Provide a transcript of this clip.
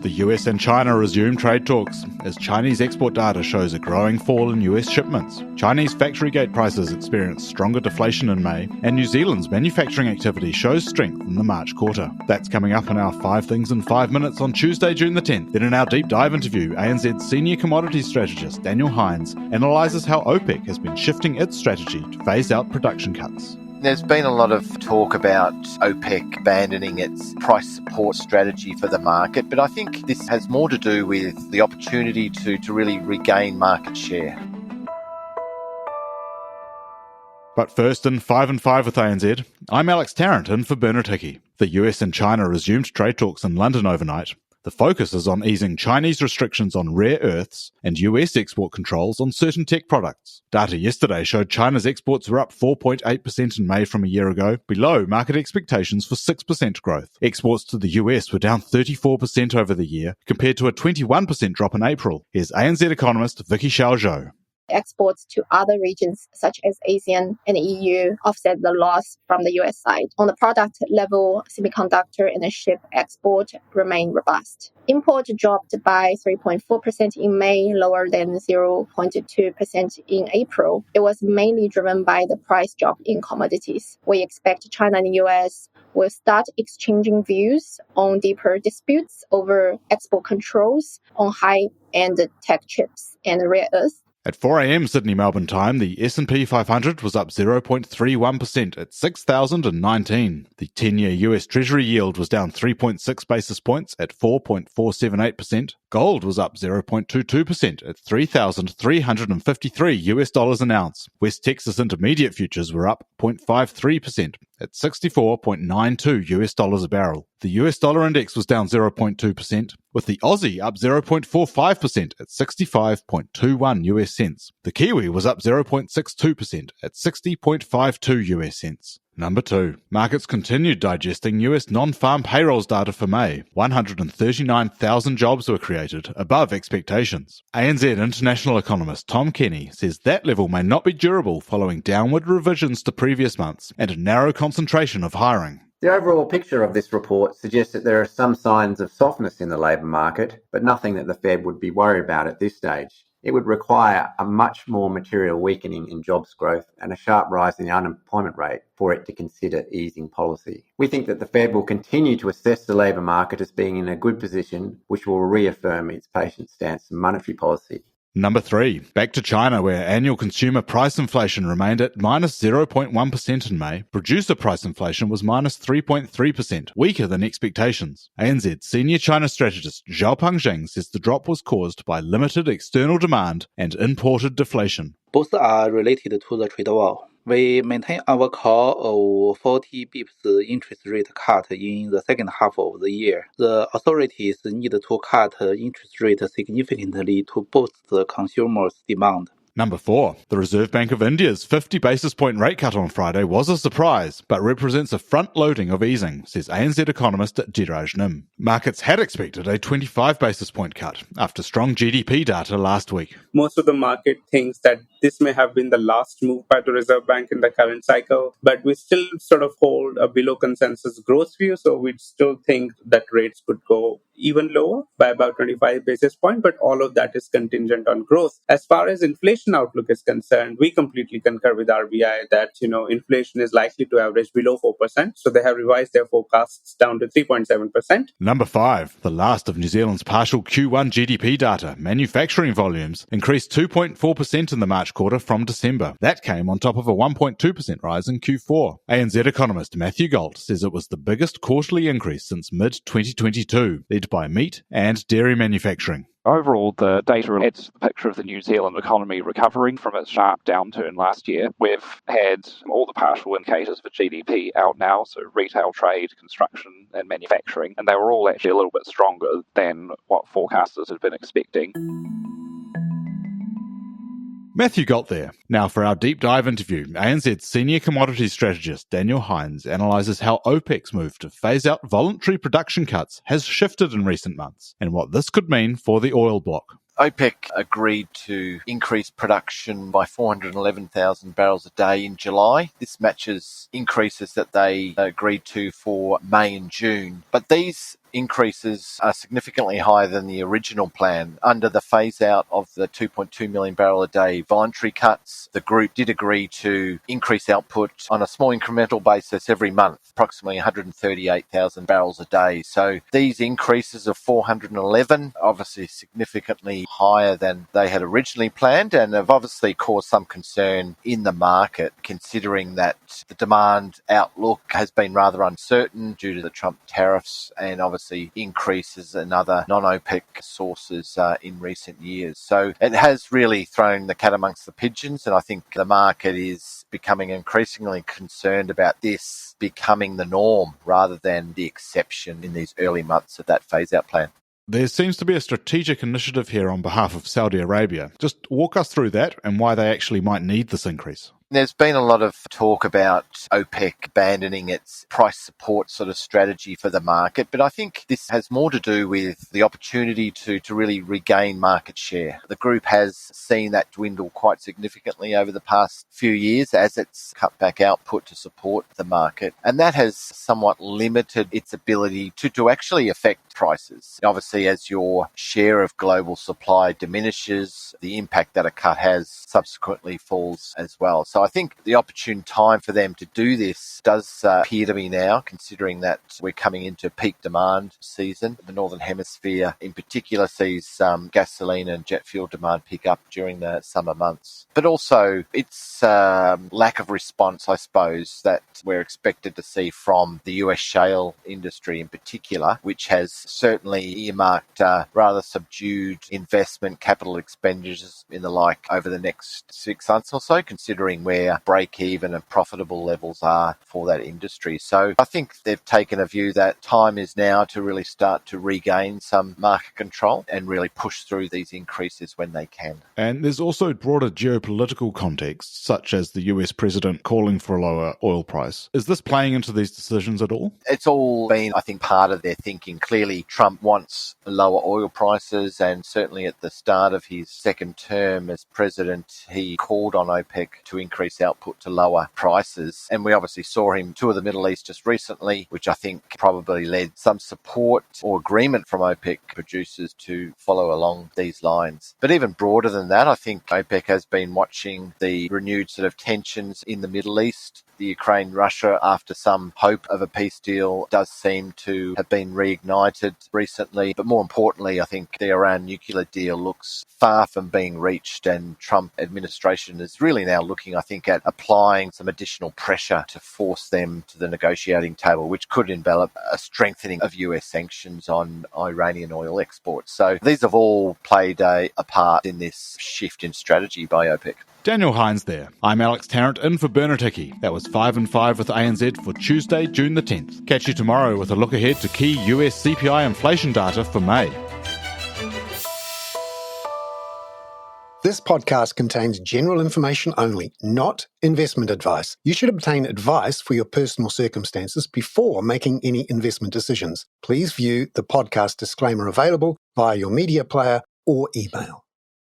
The US and China resume trade talks as Chinese export data shows a growing fall in US shipments. Chinese factory gate prices experienced stronger deflation in May, and New Zealand's manufacturing activity shows strength in the March quarter. That's coming up in our 5 Things in 5 Minutes on Tuesday, June the 10th. Then in our deep dive interview, ANZ's senior commodities strategist Daniel Hynes analyses how OPEC has been shifting its strategy to phase out production cuts. There's been a lot of talk about OPEC abandoning its price support strategy for the market, but I think this has more to do with the opportunity to really regain market share. But first, in 5 and 5 with ANZ, I'm Alex Tarrant in for Bernard Hickey. The US and China resumed trade talks in London overnight. The focus is on easing Chinese restrictions on rare earths and US export controls on certain tech products. Data yesterday showed China's exports were up 4.8% in May from a year ago, below market expectations for 6% growth. Exports to the US were down 34% over the year, compared to a 21% drop in April. Here's ANZ economist Vicky Xiaozhou. Exports to other regions such as ASEAN and EU offset the loss from the US side. On the product level, semiconductor and ship export remain robust. Import dropped by 3.4% in May, lower than 0.2% in April. It was mainly driven by the price drop in commodities. We expect China and US will start exchanging views on deeper disputes over export controls on high-end tech chips and rare earths. At 4 a.m. Sydney Melbourne time, the S&P 500 was up 0.31% at 6,019. The 10-year US Treasury yield was down 3.6 basis points at 4.478%. Gold was up 0.22% at $3,353 an ounce. West Texas Intermediate futures were up 0.53% at $64.92 a barrel. The US dollar index was down 0.2%, with the Aussie up 0.45% at 65.21 US cents. The Kiwi was up 0.62% at 60.52 US cents. Number 2. Markets continued digesting US non-farm payrolls data for May. 139,000 jobs were created, above expectations. ANZ international economist Tom Kenny says that level may not be durable following downward revisions to previous months and a narrow concentration of hiring. The overall picture of this report suggests that there are some signs of softness in the labour market, but nothing that the Fed would be worried about at this stage. It would require a much more material weakening in jobs growth and a sharp rise in the unemployment rate for it to consider easing policy. We think that the Fed will continue to assess the labour market as being in a good position, which will reaffirm its patient stance in monetary policy. Number 3. Back to China, where annual consumer price inflation remained at minus 0.1% in May. Producer price inflation was minus 3.3%, weaker than expectations. ANZ senior China strategist Zhao Pengzheng says the drop was caused by limited external demand and imported deflation. Both are related to the trade war. We maintain our call of 40 bips interest rate cut in the second half of the year. The authorities need to cut interest rate significantly to boost the consumers' demand. Number 4. The Reserve Bank of India's 50 basis point rate cut on Friday was a surprise, but represents a front-loading of easing, says ANZ economist Jiraj Nim. Markets had expected a 25 basis point cut after strong GDP data last week. Most of the market thinks that this may have been the last move by the Reserve Bank in the current cycle, but we still sort of hold a below consensus growth view, so we still think that rates could go even lower by about 25 basis points, but all of that is contingent on growth. As far as inflation outlook is concerned, we completely concur with RBI that, inflation is likely to average below 4%, so they have revised their forecasts down to 3.7%. Number 5. The last of New Zealand's partial Q1 GDP data, manufacturing volumes, increased 2.4% in the March quarter from December. That came on top of a 1.2% rise in Q4. ANZ economist Matthew Galt says it was the biggest quarterly increase since mid-2022, led by meat and dairy manufacturing. Overall, the data adds to the picture of the New Zealand economy recovering from its sharp downturn last year. We've had all the partial indicators for GDP out now, so retail, trade, construction and manufacturing, and they were all actually a little bit stronger than what forecasters had been expecting. Matthew Galt there. Now for our deep dive interview, ANZ's senior commodities strategist Daniel Hynes analyses how OPEC's move to phase out voluntary production cuts has shifted in recent months and what this could mean for the oil bloc. OPEC agreed to increase production by 411,000 barrels a day in July. This matches increases that they agreed to for May and June. But these increases are significantly higher than the original plan. Under the phase-out of the 2.2 million barrel a day voluntary cuts, the group did agree to increase output on a small incremental basis every month, approximately 138,000 barrels a day. So these increases of 411, obviously significantly higher than they had originally planned, and have obviously caused some concern in the market, considering that the demand outlook has been rather uncertain due to the Trump tariffs and obviously increases in other non-OPEC sources in recent years. So it has really thrown the cat amongst the pigeons, and I think the market is becoming increasingly concerned about this becoming the norm rather than the exception in these early months of that phase-out plan. There seems to be a strategic initiative here on behalf of Saudi Arabia. Just walk us through that and why they actually might need this increase. There's been a lot of talk about OPEC abandoning its price support sort of strategy for the market, but I think this has more to do with the opportunity to really regain market share. The group has seen that dwindle quite significantly over the past few years as it's cut back output to support the market, and that has somewhat limited its ability to actually affect prices. Obviously, as your share of global supply diminishes, the impact that a cut has subsequently falls as well. So I think the opportune time for them to do this does appear to be now, considering that we're coming into peak demand season. The Northern Hemisphere in particular sees gasoline and jet fuel demand pick up during the summer months. But also its lack of response, I suppose, that we're expected to see from the US shale industry in particular, which has certainly earmarked rather subdued investment capital expenditures in the like over the next 6 months or so, considering where break-even and profitable levels are for that industry. So I think they've taken a view that time is now to really start to regain some market control and really push through these increases when they can. And there's also broader geopolitical context, such as the US president calling for a lower oil price. Is this playing into these decisions at all? It's all been, I think, part of their thinking. Clearly, Trump wants lower oil prices, and certainly at the start of his second term as president, he called on OPEC to increase output to lower prices. And we obviously saw him tour the Middle East just recently, which I think probably led some support or agreement from OPEC producers to follow along these lines. But even broader than that, I think OPEC has been watching the renewed sort of tensions in the Middle East. The Ukraine-Russia, after some hope of a peace deal, does seem to have been reignited recently. But more importantly, I think the Iran nuclear deal looks far from being reached, and Trump administration is really now looking, I think, at applying some additional pressure to force them to the negotiating table, which could envelop a strengthening of US sanctions on Iranian oil exports. So these have all played a part in this shift in strategy by OPEC. Daniel Hynes there. I'm Alex Tarrant in for Bernard Hickey. That was 5 and 5 with ANZ for Tuesday, June the 10th. Catch you tomorrow with a look ahead to key US CPI inflation data for May. This podcast contains general information only, not investment advice. You should obtain advice for your personal circumstances before making any investment decisions. Please view the podcast disclaimer available via your media player or email.